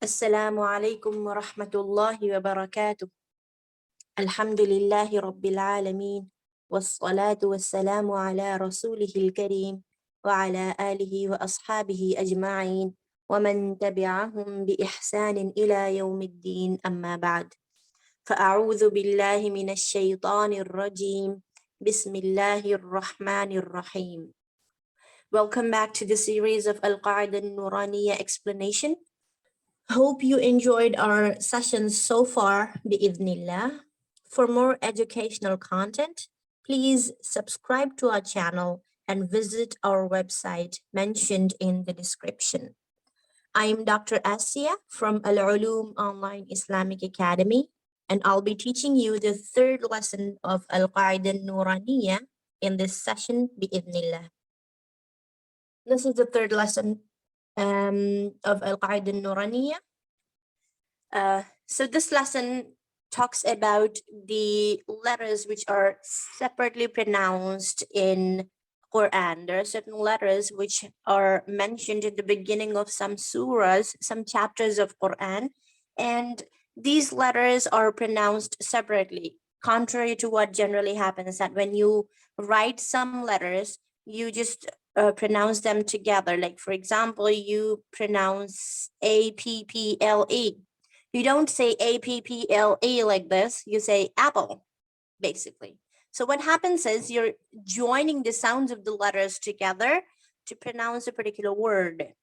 السلام عليكم ورحمة الله وبركاته. الحمد لله رب العالمين والصلاة والسلام على رسوله الكريم وعلى آله وأصحابه أجمعين ومن تبعهم بإحسان إلى يوم الدين أما بعد فأعوذ بالله من الشيطان الرجيم بسم الله الرحمن الرحيم. Welcome back to the series of Al-Qa'ida An-Nooraniyyah explanation. Hope you enjoyed our sessions so far, bi'idhnillah. For more educational content, please subscribe to our channel and visit our website mentioned in the description. I am Dr. Asya from Al-Uloom Online Islamic Academy, and I'll be teaching you the third lesson of Al-Qa'ida An-Nooraniyyah in this session, bi'idhnillah. This is the third lesson of Al-Qa'ida An-Nooraniyyah. So this lesson talks about the letters which are separately pronounced in Quran. There are certain letters which are mentioned in the beginning of some surahs, some chapters of Quran, and these letters are pronounced separately, contrary to what generally happens, that when you write some letters, you just pronounce them together. Like, for example, you pronounce A-P-P-L-E. You don't say A-P-P-L-E like this, you say apple, basically. So what happens is you're joining the sounds of the letters together to pronounce a particular word.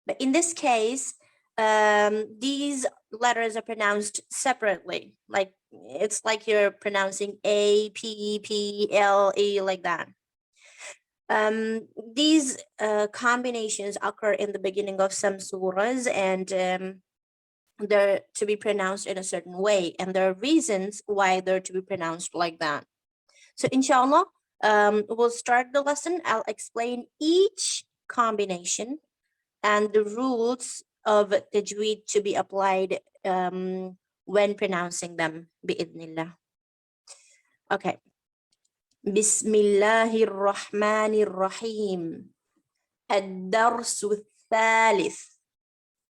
But in this case, these letters are pronounced separately. Like, it's like you're pronouncing A-P-P-L-E like that. These combinations occur in the beginning of some surahs, and they're to be pronounced in a certain way, and there are reasons why they're to be pronounced like that. So inshallah, we'll start the lesson. I'll explain each combination and the rules of tajweed to be applied when pronouncing them, bi'idhnillah. Okay. Bismillahir Rahmanir Rahim. الدرس الثالث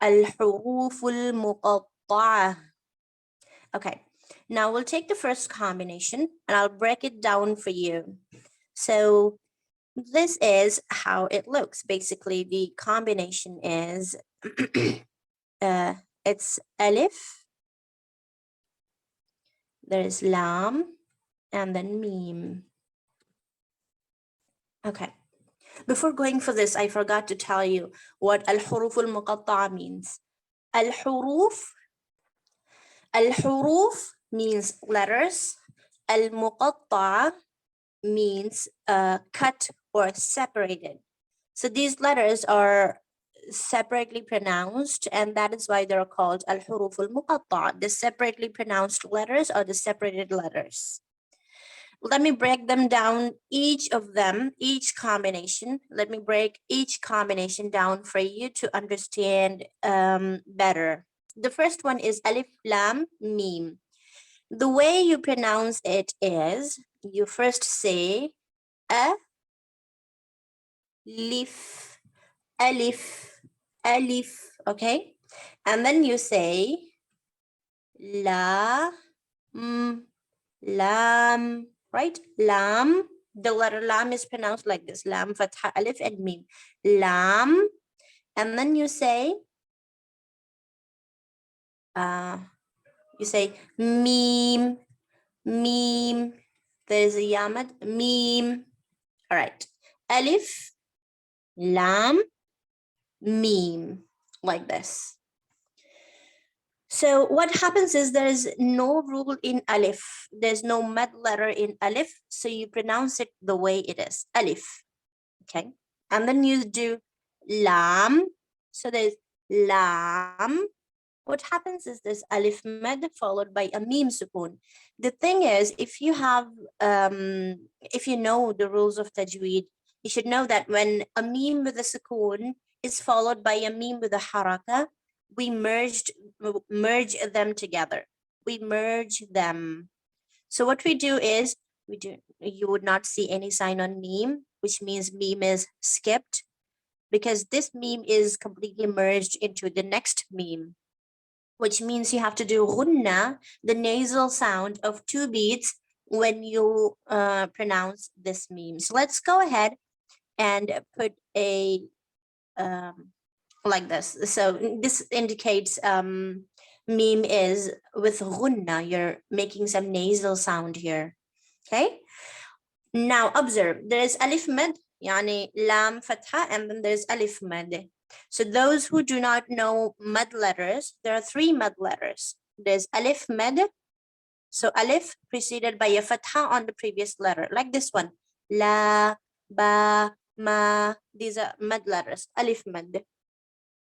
الحروف المقطعة. Okay, now we'll take the first combination and I'll break it down for you. So this is how it looks. Basically, the combination is it's Alif, there's Lam, and then Meem. Okay. Before going for this, I forgot to tell you what al-huruf al-muqatta'a means. Al-huruf means letters. Al-muqatta'a means cut or separated. So these letters are separately pronounced, and that is why they're called al-huruf al-muqatta'a. The separately pronounced letters are the separated letters. Let me break them down, each of them, each combination. Let me break each combination down for you to understand better. The first one is Alif Laam Meem. The way you pronounce it is, you first say Alif, Alif, Alif, okay? And then you say La, Lam, right? Lam, the letter Lam is pronounced like this. Lam, Fatha, Alif, and Meem. Lam, and then you say Meem, Meem. There's a Yamad, Meem. All right. Alif, Lam, Meem, like this. So what happens is there is no rule in Alif. There's no mad letter in Alif. So you pronounce it the way it is, Alif. Okay. And then you do Lam. So there's Lam. What happens is this Alif mad followed by a Meem sukun. The thing is, if you have, if you know the rules of Tajweed, you should know that when a Meem with a sukun is followed by a Meem with a haraka, we merge them together. We merge them. So what we do is, you would not see any sign on Meem, which means Meem is skipped, because this Meem is completely merged into the next Meem. which means you have to do ghunna, the nasal sound of 2 beats when you pronounce this meme. So let's go ahead and put a like this. So this indicates meme is with ghunna. You're making some nasal sound here. Okay. Now observe, there is alif mad, yani lam fatha, and then there's alif mad. So those who do not know mad letters, there are 3 mad letters. There's alif mad. So alif preceded by a fatha on the previous letter, like this one. La, ba, ma, these are mad letters, alif mad.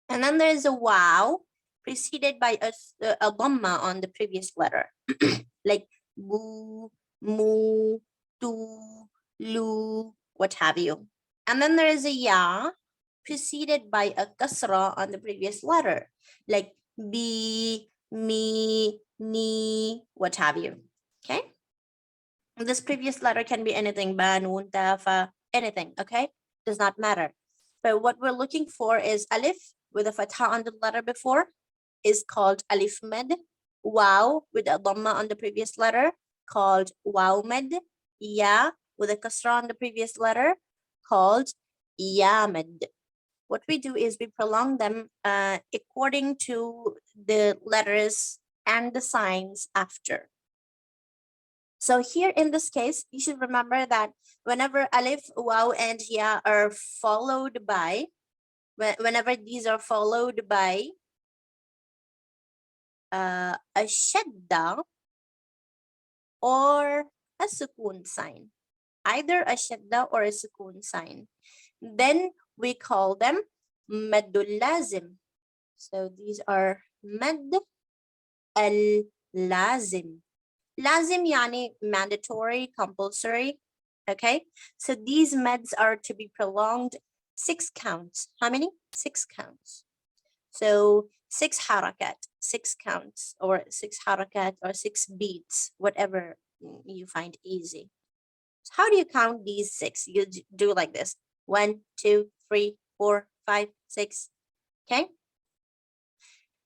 And then there's a wow preceded by a dhamma on the previous letter, like bu, mu, tu, lu, what have you. And then there is a ya preceded by a kasra on the previous letter, like bi, mi, ni, what have you. Okay. This previous letter can be anything, ba, nun, ta, fa, anything. Okay. Does not matter. But what we're looking for is alif with a fatha on the letter before is called alif med. Wow with a dhamma on the previous letter called wow med. Ya with a kasra on the previous letter called ya med. What we do is we prolong them according to the letters and the signs after. So here in this case, you should remember that whenever alif, waw, and ya are followed by, whenever these are followed by a shadda or a sukun sign, either a shadda or a sukun sign, then we call them maddul lazim. So these are mad al-lazim. Lazim yani mandatory, compulsory. Okay, so these meds are to be prolonged 6 counts. How many? 6 counts. So 6 harakat, 6 counts, or 6 harakat, or 6 beats, whatever you find easy. So how do you count these 6? You do like this: 1, 2, 3, 4, 5, 6. Okay.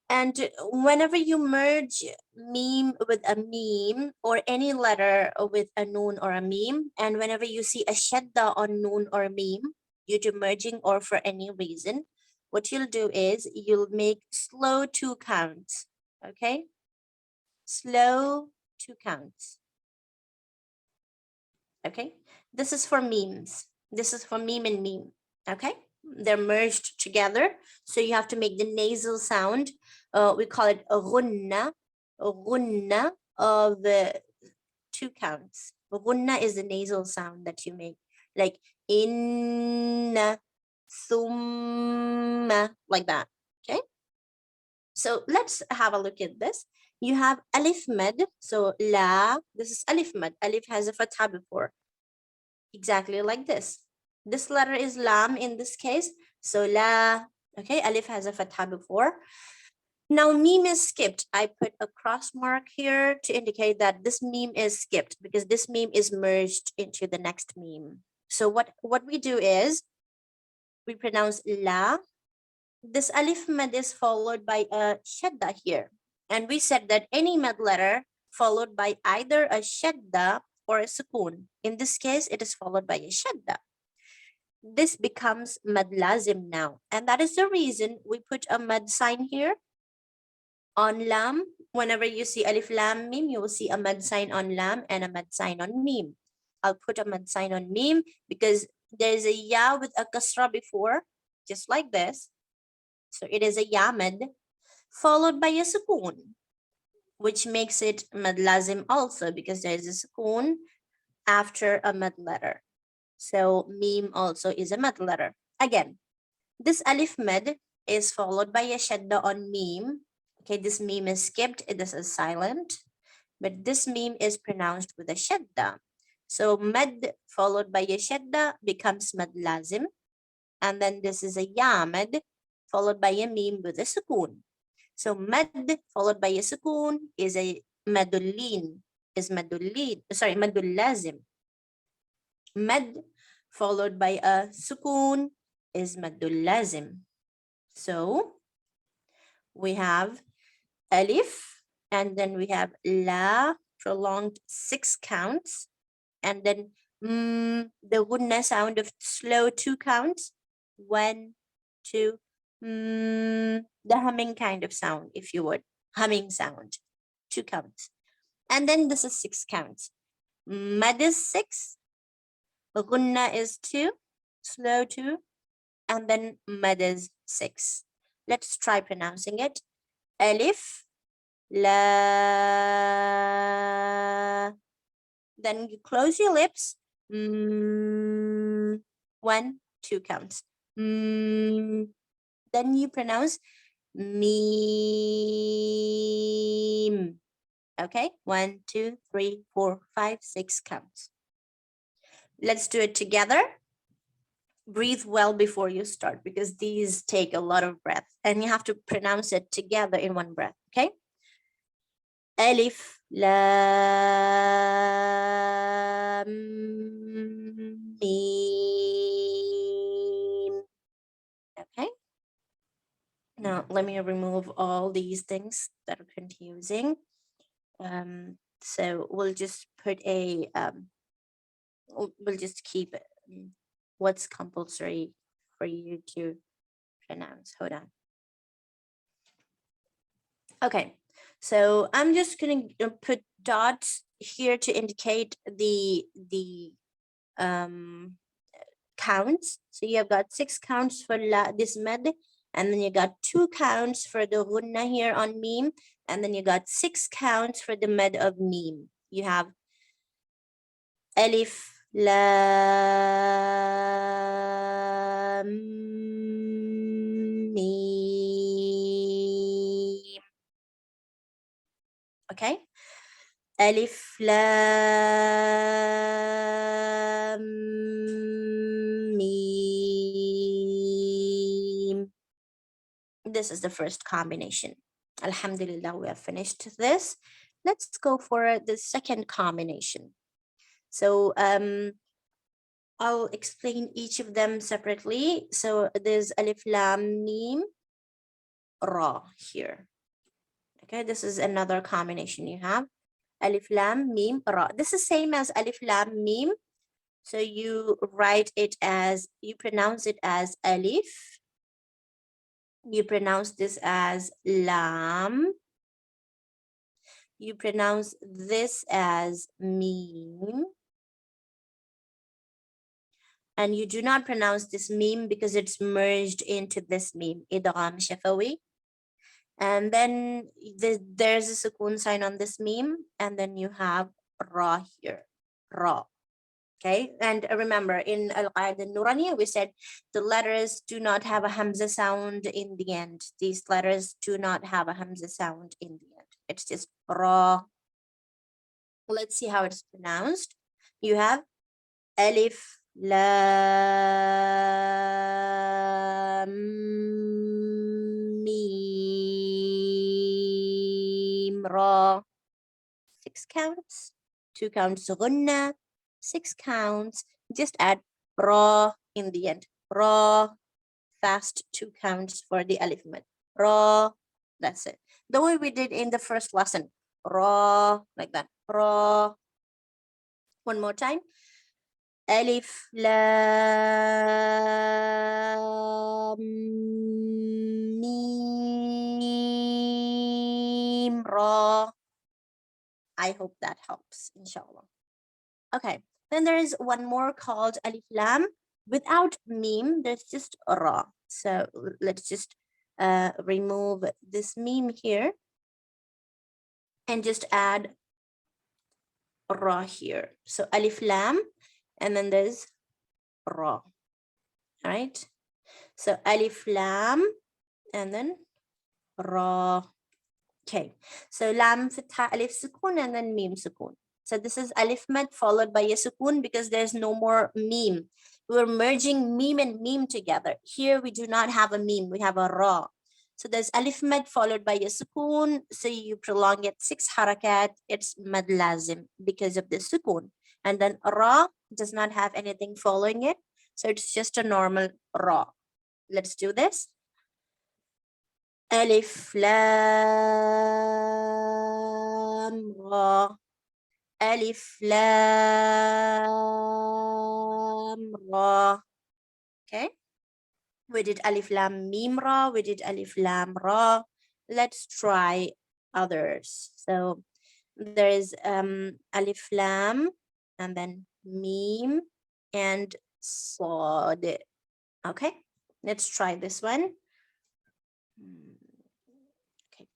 And whenever you merge meme with a meme, or any letter with a noon or a meme, and whenever you see a shadda on noon or meme due to merging or for any reason, what you'll do is you'll make slow 2 counts. Okay, slow 2 counts. Okay, this is for memes. This is for meme and meme. Okay, they're merged together, so you have to make the nasal sound. We call it a ghunna of the 2 counts. Ghunna is the nasal sound that you make, like inna, thumma, like that. Okay, so let's have a look at this. You have alif mad, so la, this is alif mad. Alif has a fatha before, exactly like this. This letter is lam in this case, so la. Okay, alif has a fatha before. Now meme is skipped. I put a cross mark here to indicate that this meme is skipped because this meme is merged into the next meme. So what we do is we pronounce la. This alif mad is followed by a shadda here. And we said that any mad letter followed by either a shadda or a sukun. In this case, it is followed by a shadda. This becomes mad lazim now. And that is the reason we put a mad sign here on lam. Whenever you see alif lam meme, you will see a mad sign on lam and a mad sign on meme. I'll put a mad sign on meme because there's a ya with a kasra before, just like this. So it is a ya mad followed by a sukun, which makes it mad lazim also because there is a sukun after a mad letter. So meme also is a mad letter. Again, this alif mad is followed by a shadda on meme. Okay, this meme is skipped, it is a silent, but this meme is pronounced with a shadda. So mad followed by a shadda becomes mad lazim. And then this is a ya mad followed by a meme with a sukun. So mad followed by a sukun is a madullin, madul lazim. Mad followed by a sukun is madul lazim. So we have alif, and then we have la, prolonged 6 counts, and then the gunna sound of slow 2 counts, 1, 2, the humming kind of sound, if you would, humming sound, 2 counts, and then this is 6 counts. Mad is 6, gunna is 2, slow 2, and then mad is 6. Let's try pronouncing it. Alif, la. Then you close your lips. 1, 2 counts. Then you pronounce meem. Okay, 1, 2, 3, 4, 5, 6 counts. Let's do it together. Breathe well before you start because these take a lot of breath and you have to pronounce it together in one breath. Okay. Alif Lam Meem. Okay. Now let me remove all these things that are confusing. So we'll just put a we'll just keep it what's compulsory for you to pronounce. Hold on. Okay, so I'm just going to put dots here to indicate the counts. So you have got 6 counts for this med, and then you got 2 counts for the gunna here on meme, and then you got 6 counts for the med of meme. You have alif, lam, meme. Okay. Alif Lam Meem. This is the first combination. Alhamdulillah, we have finished this. Let's go for the second combination. So I'll explain each of them separately. So there's Alif Lam Meem Ra here. Okay, this is another combination you have. Alif Lam Meem Ra. This is same as Alif Lam Meem. So you write it as, you pronounce it as Alif. You pronounce this as Lam. You pronounce this as Meem. And you do not pronounce this Meem because it's merged into this Meem. Idgham Shafawi. And then there's a sukoon sign on this Meem. And then you have Ra here. Ra. Okay, and remember in Al-Qa'ida Al-Nooraniyyah, we said the letters do not have a Hamza sound in the end. These letters do not have a Hamza sound in the end. It's just Ra. Let's see how it's pronounced. You have Alif Lam Meem Ra. 6 counts, 2 counts Gunna, 6 counts, just add Ra in the end. Ra, fast 2 counts for the alif mad. Ra, that's it. The way we did in the first lesson. Ra, like that. Ra. One more time. Alif Lam Meem Ra. I hope that helps, inshallah. Okay, then there is one more called Alif Lam. Without Meem, there's just Ra. So let's just remove this Meem here and just add Ra here. So Alif Lam, and then there's Ra. All right. So Alif Lam, and then Ra. Okay. So Lam Fatha Alif Sukun, and then Meem Sukun. So this is Alif Mad followed by a Sukun because there's no more Meem. We're merging Meem and Meem together. Here we do not have a Meem, we have a Ra. So there's Alif Mad followed by a Sukun. So you prolong it 6 harakat, it's Mad Lazim because of the Sukun. And then Ra does not have anything following it. So it's just a normal Ra. Let's do this. Alif Laam Raa. Alif Laam Raa. Okay. We did Alif Laam Meem Ra. We did Alif Laam Ra. Let's try others. So there is Alif Lam and then Meem and Saad. Okay, let's try this one. Okay,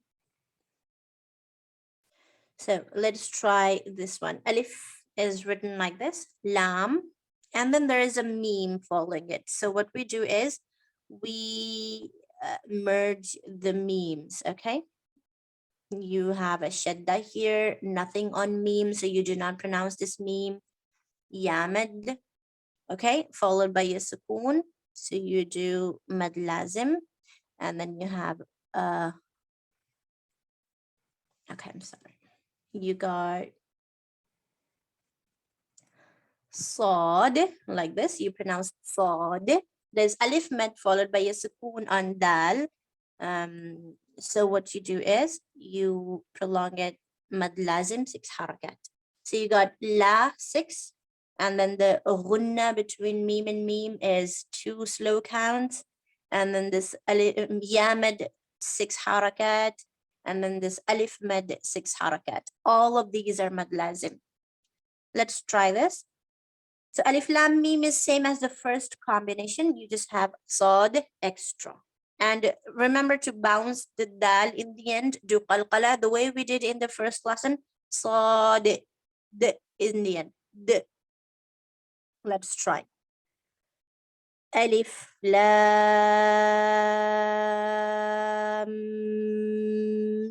so let's try this one. Alif is written like this, Lam, and then there is a Meem following it. So what we do is we merge the memes. Okay, you have a shadda here, nothing on Meem, so you do not pronounce this Meem. Yamad, okay, followed by a sukoon, so you do mad lazim, and then you have okay, I'm sorry, you got Saad, like this, you pronounce Saad. There's alif mad followed by a sukoon on dal. So what you do is you prolong it mad lazim 6 harakat. So you got la 6, and then the ghunna between meem and meem is 2 slow counts, and then this ya mad 6 harakat, and then this alif mad 6 harakat. All of these are mad lazim. Let's try this. So Alif Lam Mim is same as the first combination. You just have Saad extra. And remember to bounce the dal in the end. Do qalqala the way we did in the first lesson. Saad, the in the end. The. Let's try. Alif Lam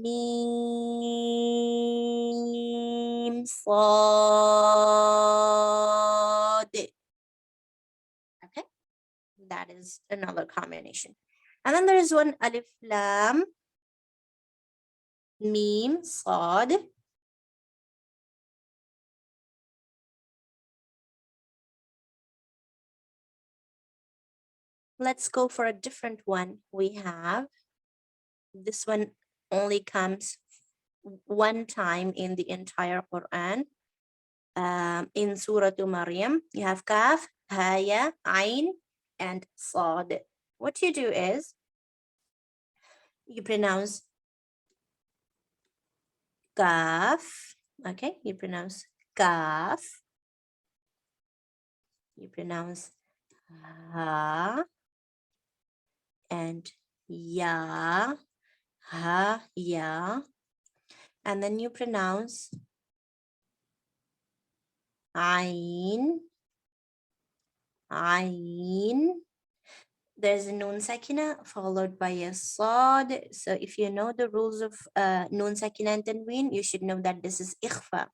Mim Saad. Okay, that is another combination. And then there is one Alif Lam Mim Saad. Let's go for a different one. We have this one only comes one time in the entire Quran. In Surah Maryam, you have Kaf, Haya, Ayn, and Saad. What you do is you pronounce Kaf. Okay, you pronounce Kaf. You pronounce Ha and Ya, Ha, Ya, and then you pronounce Ayn, Ayn. There's a Noon Sakina followed by a Saad. So if you know the rules of Noon Sakina and Tanween, you should know that this is Ikhfa.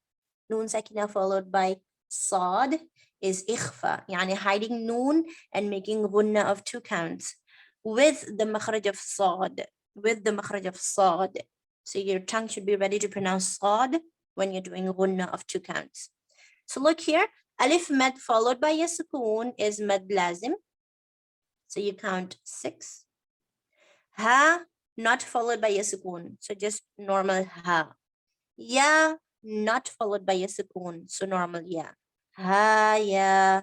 Noon Sakina followed by Saad is Ikhfa, yani hiding Noon and making Ghunna of 2 counts with the makhraj of Saad, with the makhraj of Saad. So your tongue should be ready to pronounce Saad when you're doing Ghunna of 2 counts. So look here, Alif Mad followed by a Sukoon is Mad Lazim. So you count 6. Ha, not followed by a sukoon. So just normal ha. Ya, not followed by a sukoon. So normal ya. Ha, ya.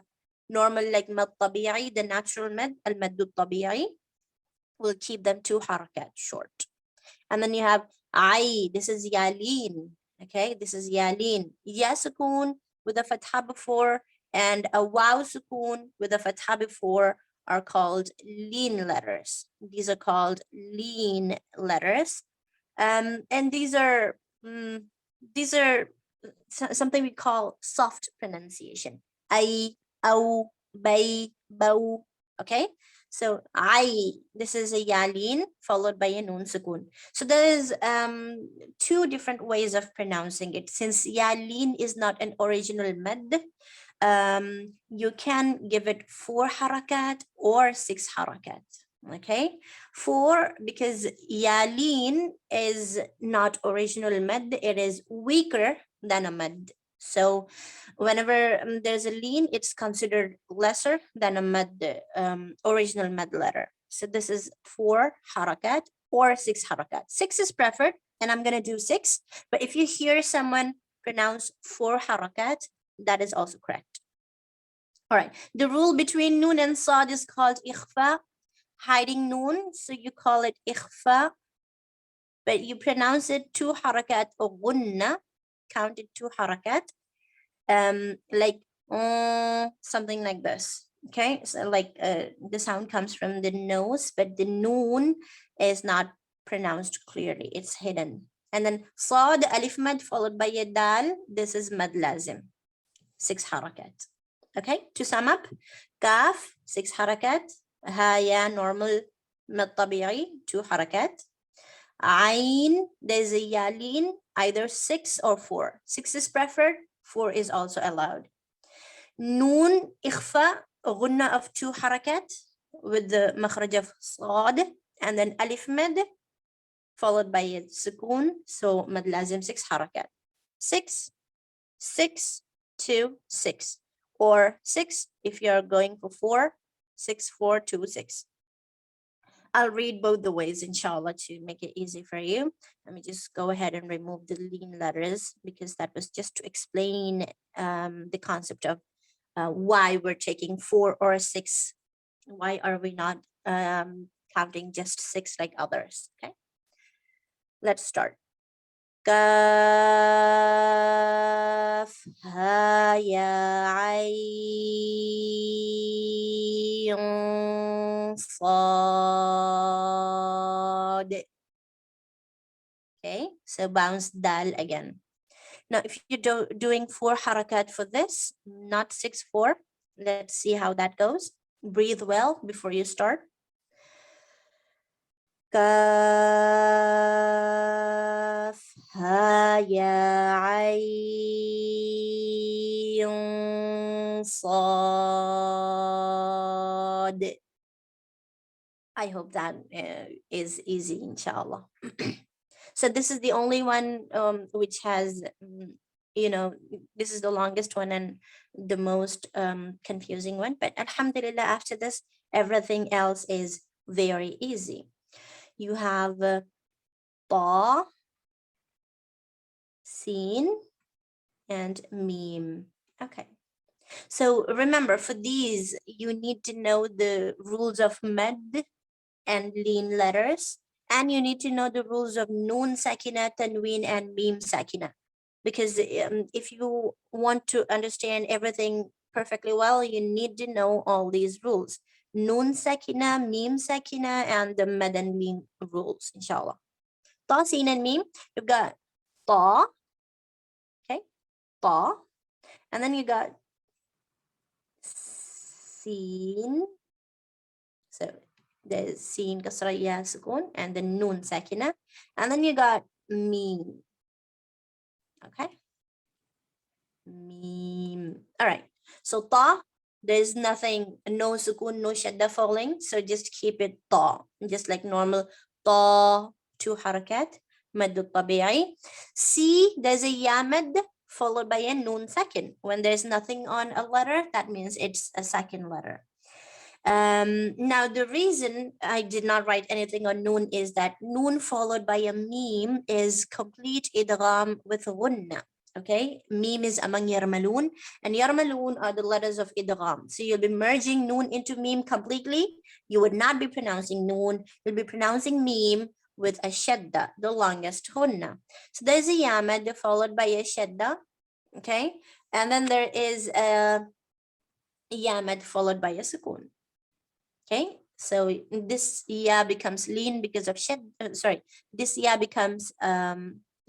Normal like mad tabi'i, the natural mad, al-mad tabi'i. We'll keep them 2 harakat short. And then you have ay, this is yalin. Okay, this is yalin. Ya sukoon with a fatha before and a waw sukoon with a fatha before are called lean letters. These are called lean letters. And these are something we call soft pronunciation. Ay, aw, bay, bow. Okay, so I, this is a yalin followed by a noon sukoon. So there is 2 different ways of pronouncing it. Since yalin is not an original mad, you can give it 4 harakat or 6 harakat. Okay, 4 because yalin is not original mad, it is weaker than a mad. So whenever there's a lean, it's considered lesser than a mad, original mad letter. So this is 4 harakat or 6 harakat. 6 is preferred, and I'm going to do 6. But if you hear someone pronounce 4 harakat, that is also correct. All right. The rule between noon and saad is called ikhfa, hiding noon. So you call it ikhfa, but you pronounce it 2 harakat or gunna, counted 2 harakat, like something like this. Okay, so like the sound comes from the nose, but the noon is not pronounced clearly, it's hidden. And then saad, alif mad followed by a dal, this is mad lazim, 6 harakat. Okay, to sum up, kaf 6 harakat, ها يا normal mad tabi'i 2 harakat, ayn there's a yalin either 6 or 4. 6 is preferred, 4 is also allowed. Noon ikhfa, ghunna of 2 harakat with the makhraj of saad, and then alif mad followed by a sukoon, so mad lazim 6 harakat. 6, 6, 2, 6, or 6 if you're going for 4, 6, 4, 2, 6. I'll read both the ways, inshallah, to make it easy for you. Let me just go ahead and remove the lean letters because that was just to explain the concept of why we're taking 4 or 6. Why are we not counting just 6 like others? Okay, let's start. Kaf, ha, ya, ayn, sad. Okay, so bounce dal again. Now, if you're doing 4 harakat for this, not 6, 4, let's see how that goes. Breathe well before you start. Kaf, ha, ya, ayn, sad. I hope that is easy, inshallah. So this is the only one which has, this is the longest one and the most confusing one. But alhamdulillah, after this, everything else is very easy. You have Taa, Seen, and Meem. Okay. So remember, for these, you need to know the rules of mad and lean letters. And you need to know the rules of noon sakina, tanween, and meem sakina. Because if you want to understand everything perfectly well, you need to know all these rules. Noon sakina, meem sakina, and the mad and lean rules, inshallah. Taa, Seen, and Meem, you've got Ta, okay, Ta, and then you got Seen. So there's Seen, Kasra, Ya, Sukun, and then Noon, Sakina. And then you got Meem. Okay. Meem. All right. So Ta, there's nothing, no Sukun, no Shadda falling. So just keep it Ta, just like normal Ta, 2 harakat, Maddu Tabi'i. C, there's a Ya mad followed by a Noon second. When there's nothing on a letter, that means it's a second letter. Now the reason I did not write anything on noon is that noon followed by a meem is complete idgham with ghunna. Okay, meem is among yarmaloon, and yarmaloon are the letters of idgham. So you'll be merging noon into meem completely. You would not be pronouncing noon, you'll be pronouncing meem with a shadda, the longest ghunna. So there's a yamad followed by a shadda. Okay, and then there is a yamad followed by a sukun. Okay, so this ya becomes lean because of this ya becomes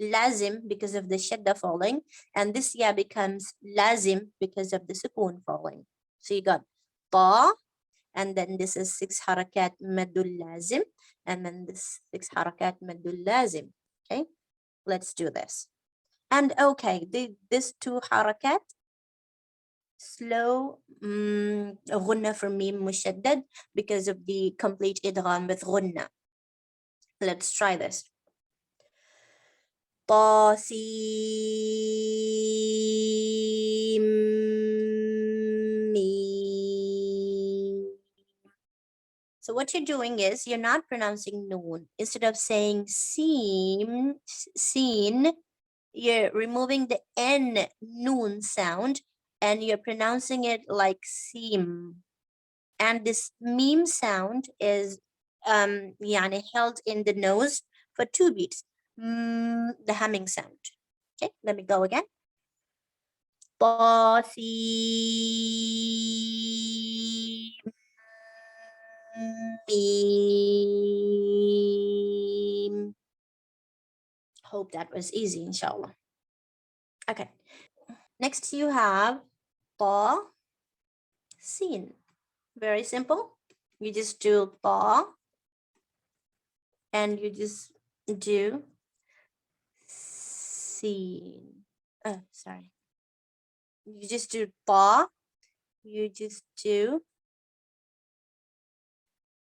lazim because of the shadda falling, and this ya becomes lazim because of the sukoon falling. So you got ta, and then this is 6 harakat maddul lazim, and then this 6 harakat maddul lazim. Okay, let's do this. And okay, this 2 harakat slow غنة for meme mushaddad because of the complete idgham with غنة. Let's try this. Taa Seen Meem. So what you're doing is you're not pronouncing noon. Instead of saying seen, you're removing the N noon sound and you're pronouncing it like seem. And this meme sound is يعني held in the nose for 2 beats. The humming sound. Okay, let me go again. Taa Seen Meem. Hope that was easy, inshallah. Okay. Next you have Taa Seen. Very simple. You just do Taa and you just do Seen. Oh, sorry. You just do Taa. You just do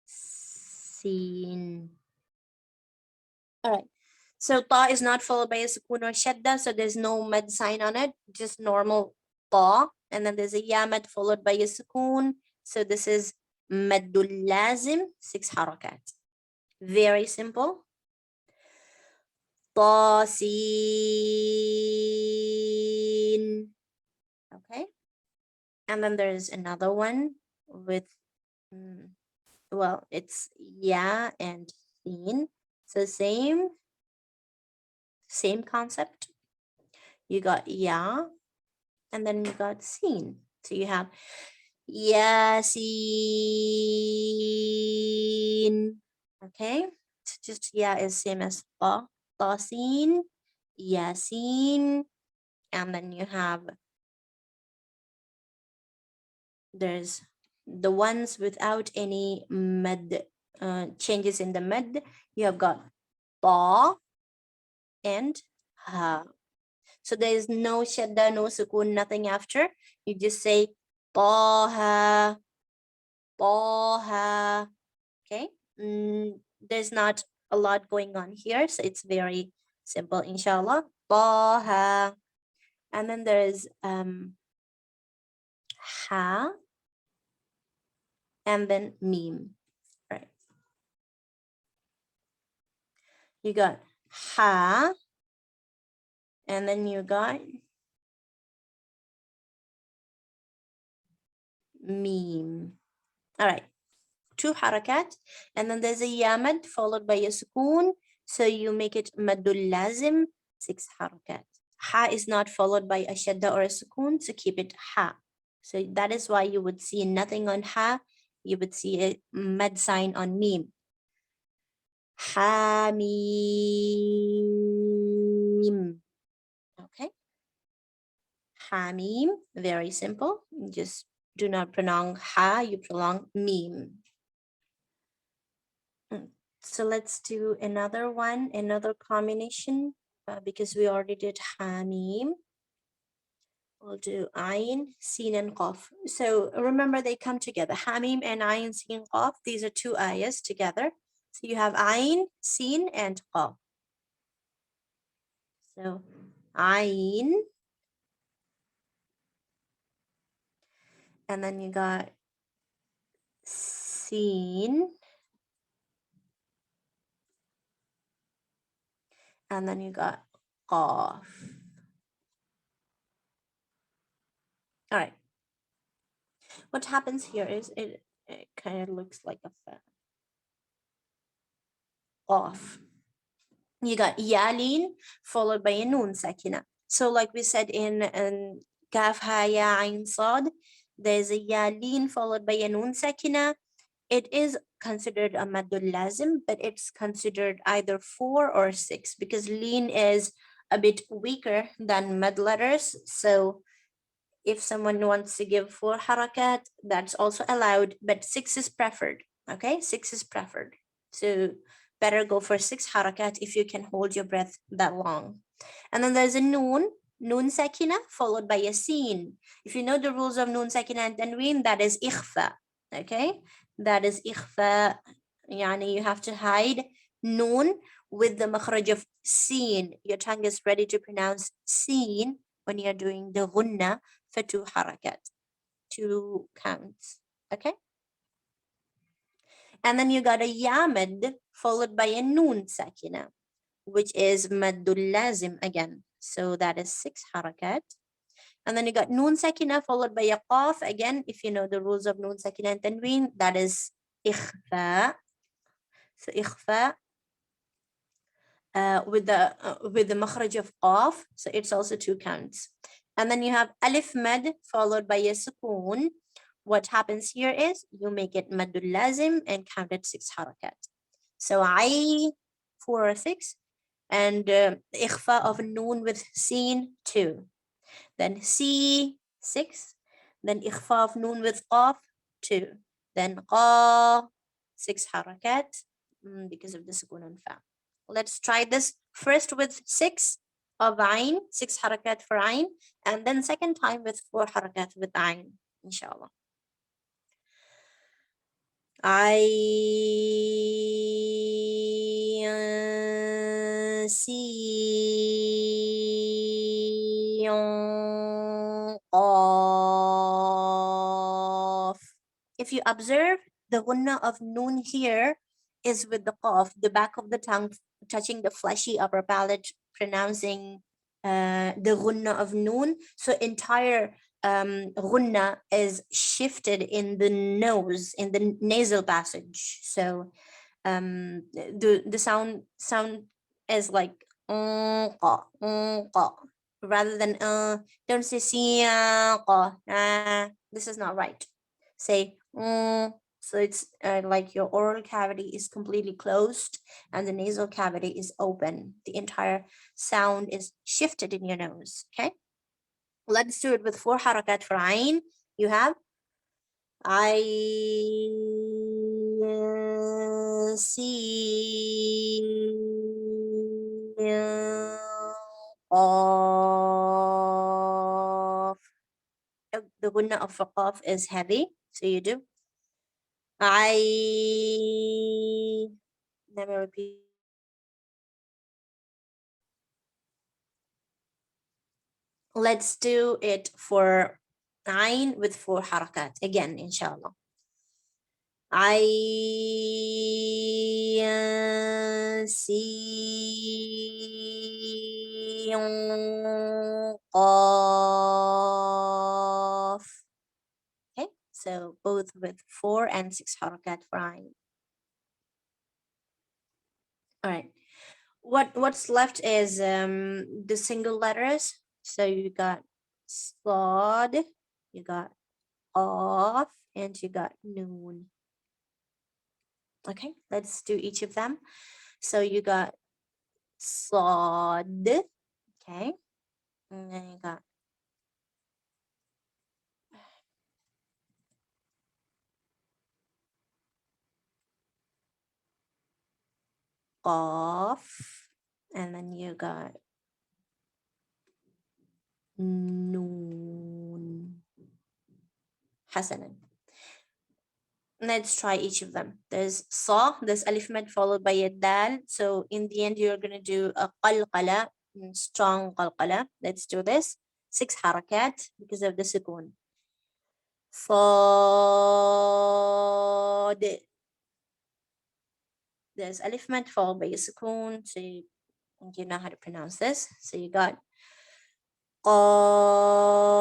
Seen. All right. So Ta is not followed by a sukun or shadda, so there's no mad sign on it, just normal Ta. And then there's a ya mad followed by a sukun. So this is maddul lazim, 6 harakat. Very simple. Ta Seen. Okay. And then there's another one with, well, it's Ya and Seen. So same concept. You got Ya and then you got Seen. So you have Yaa Seen. Okay. So just Ya is same as Ta. Ta Seen, Yaa Seen. And then you have, there's the ones without any mad changes in the mad. You have got Ta and Ha. So there is no shadda, no sukun, nothing after. You just say Taha, Taha. Okay. There's not a lot going on here, so it's very simple, inshallah. Taha. And then there is Ha and then Meem. Right. You got Ha and then you got Meem. All right. 2 harakat, and then there's a yamad followed by a sukoon, so you make it maddul lazim, 6 harakat. Ha is not followed by a shadda or a sukoon, so keep it ha. So that is why you would see nothing on ha, you would see a mad sign on meem. Haa Meem. Okay. Haa Meem, very simple. You just do not pronounce ha, you pronounce meem. So let's do another one, another combination, because we already did Haa Meem. We'll do Ayn, Seen, and Qaaf. So remember they come together. Haa Meem and Ayn, Seen, Qaaf. These are 2 ayahs together. So you have Ayn, Seen, and Qaaf. So Ayn, and then you got Seen, and then you got Qaaf. All right. What happens here is it kind of looks like a Qaaf. You got Yalin followed by a Noon Sakina. So like we said in Kaf Ha Ya Ayn Saad, there's a Yalin followed by a Noon Sakina. It is considered a Maddul Lazim, but it's considered either 4 or 6 because Leen is a bit weaker than Mad letters. So if someone wants to give 4 harakat, that's also allowed, but 6 is preferred. Okay, 6 is preferred. So better go for 6 harakat if you can hold your breath that long. And then there's a noon sakina followed by a seen. If you know the rules of noon sakina and tanween, that is ikhfa. Okay, that is ikhfa. Yani you have to hide noon with the makhraj of seen. Your tongue is ready to pronounce seen when you're doing the ghunna for 2 harakat, 2 counts. Okay. And then you got a ya mad followed by a noon sakina, which is maddul lazim again. So that is 6 harakat. And then you got noon sakina followed by a qaf. Again, if you know the rules of noon sakina and tanween, that is ikhfa. So ikhfa with the makhraj of qaf. So it's also 2 counts. And then you have alif mad followed by a sukoon. What happens here is you make it maddul lazim and count it 6 harakat. So I 4 or 6, and ikhfa of noon with seen 2. Then C 6. Then ikhfa of noon with qaf 2. Then qa 6 harakat because of the sukoon and fa. Let's try this first with 6 of ayn, 6 harakat for ayn, and then second time with 4 harakat with ayn, inshallah. Ayn Seen Qaaf. If you observe, the gunna of noon here is with the qaf, the back of the tongue touching the fleshy upper palate, pronouncing the gunna of noon. So entire gunna is shifted in the nose, in the nasal passage. So the sound is like rather than don't say this is not right. Say so it's like your oral cavity is completely closed and the nasal cavity is open. The entire sound is shifted in your nose. Okay, let's do it with 4 harakat for ayn. You have Ayn Seen Qaaf. The gunna of qaf is heavy, so you do let me repeat. Let's do it for ayn with 4 harakat again, inshallah. Ayn Seen Qaaf. Okay, so both with 4 and 6 harakat for ayn. All right. What's left is the single letters. So you got Saad, you got Qaaf, and you got Noon. Okay, let's do each of them. So you got Saad, okay, and then you got Qaaf, and then you got Noon. Hasanan. Let's try each of them. There's sa, there's alif mad followed by a dal. So in the end, you're going to do a qalqala, strong qalqala. Let's do this. 6 harakat because of the sukoon. Sad. There's alif mad followed by a sukoon. So you know how to pronounce this. So you got qaf.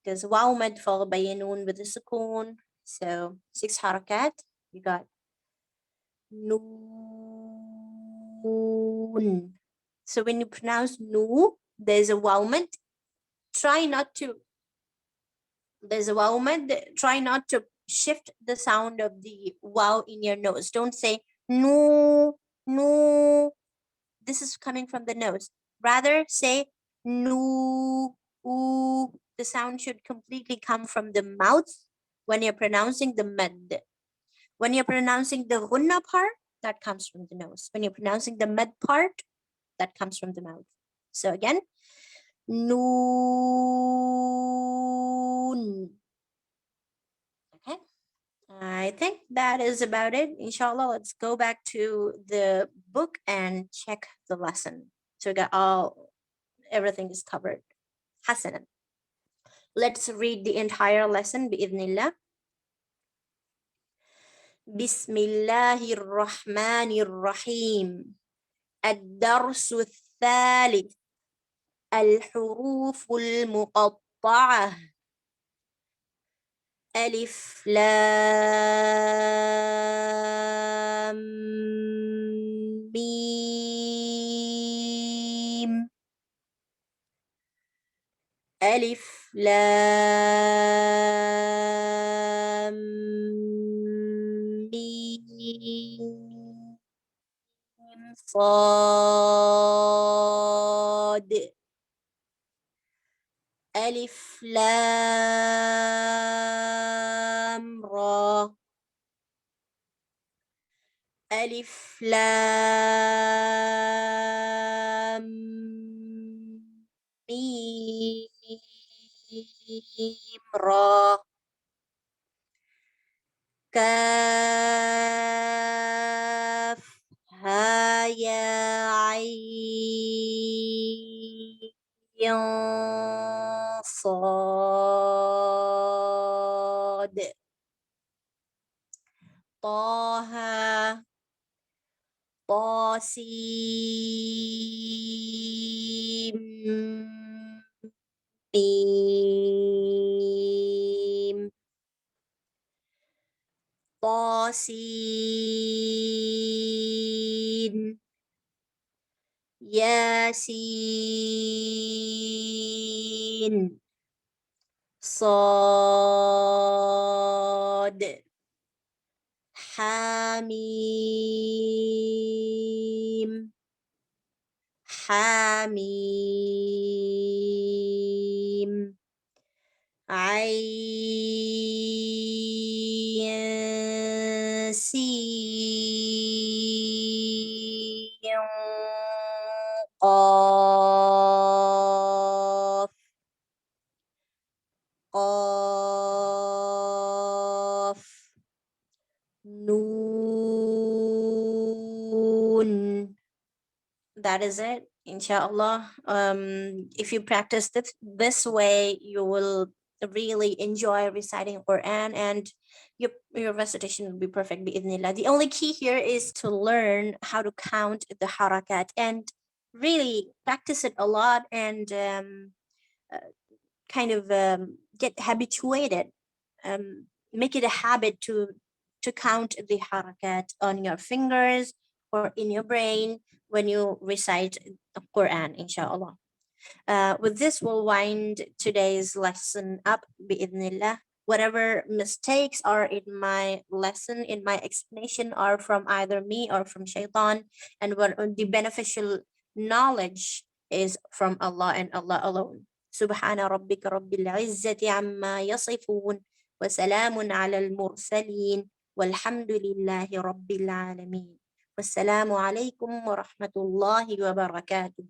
There's waw mad followed by a noon with a sukoon. So 6 harakat. You got noon. So when you pronounce nu, there's a waw mad. Try not to. There's a waw mad. Try not to shift the sound of the waw in your nose. Don't say nu, nu. This is coming from the nose. Rather say nu, oo. The sound should completely come from the mouth when you're pronouncing the mad. When you're pronouncing the gunna part, that comes from the nose. When you're pronouncing the mad part, that comes from the mouth. So again, noon. Okay, I think that is about it. Inshallah, let's go back to the book and check the lesson. So we got everything is covered. Hasanan. Let's read the entire lesson, bi'idhnillah. بسم الله الرحمن الرحيم. الدرس الثالث. الحروف المقطعة. ألف لام ميم. ألف لام ميم صاد. ألف لام را. ألف لام ميم را. كاف ها يا عين صاد. طاها طاسيم ميم. طاسين ياسين صاد. حاميم حاميم. عين سين قاف قاف نون. That is it, inshallah. If you practice this way, you will really enjoy reciting Quran, and your recitation will be perfect bi'idhnillah. The only key here is to learn how to count the harakat and really practice it a lot, and kind of get habituated, make it a habit to count the harakat on your fingers or in your brain when you recite the Quran, inshallah. With this, we'll wind today's lesson up, bi'idhnillah. Whatever mistakes are in my lesson, in my explanation, are from either me or from shaitan, and what the beneficial knowledge is from Allah and Allah alone. سبحان ربك رب العزة عما يصفون وسلام على المرسلين والحمد لله رب العالمين. والسلام عليكم ورحمة الله وبركاته.